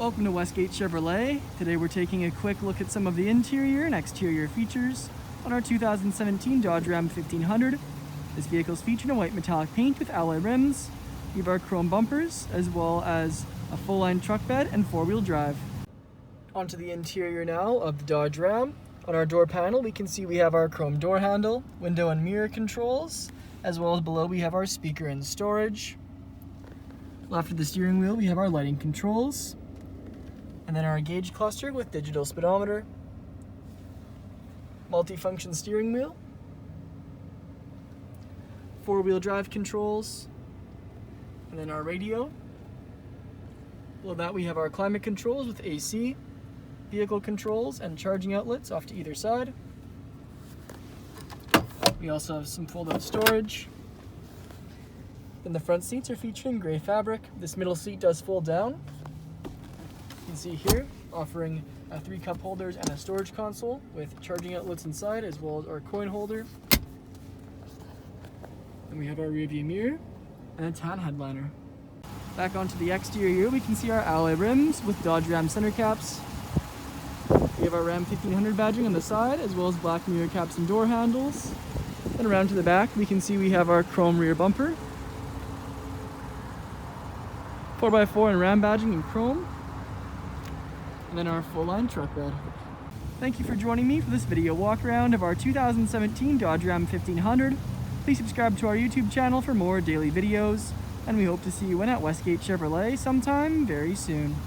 Welcome to Westgate Chevrolet. Today we're taking a quick look at some of the interior and exterior features on our 2017 Dodge Ram 1500. This vehicle is featured in white metallic paint with alloy rims. We have our chrome bumpers, as well as a full-line truck bed and four-wheel drive. Onto the interior now of the Dodge Ram. On our door panel we can see we have our chrome door handle, window and mirror controls, as well as below we have our speaker and storage. Left of the steering wheel we have our lighting controls, and then our gauge cluster with digital speedometer, multi-function steering wheel, four-wheel drive controls, and then our radio. Below that we have our climate controls with AC, vehicle controls, and charging outlets off to either side. We also have some fold-out storage. Then the front seats are featuring gray fabric. This middle seat does fold down. You can see here, offering 3 cup holders and a storage console with charging outlets inside, as well as our coin holder. Then we have our rear view mirror and a tan headliner. Back onto the exterior, we can see our alloy rims with Dodge Ram center caps. We have our Ram 1500 badging on the side, as well as black mirror caps and door handles. Then around to the back, we can see we have our chrome rear bumper, 4x4 and Ram badging in chrome, and then our full-line truck bed. Thank you for joining me for this video walk around of our 2017 Dodge Ram 1500. Please subscribe to our YouTube channel for more daily videos, and we hope to see you in at Westgate Chevrolet sometime very soon.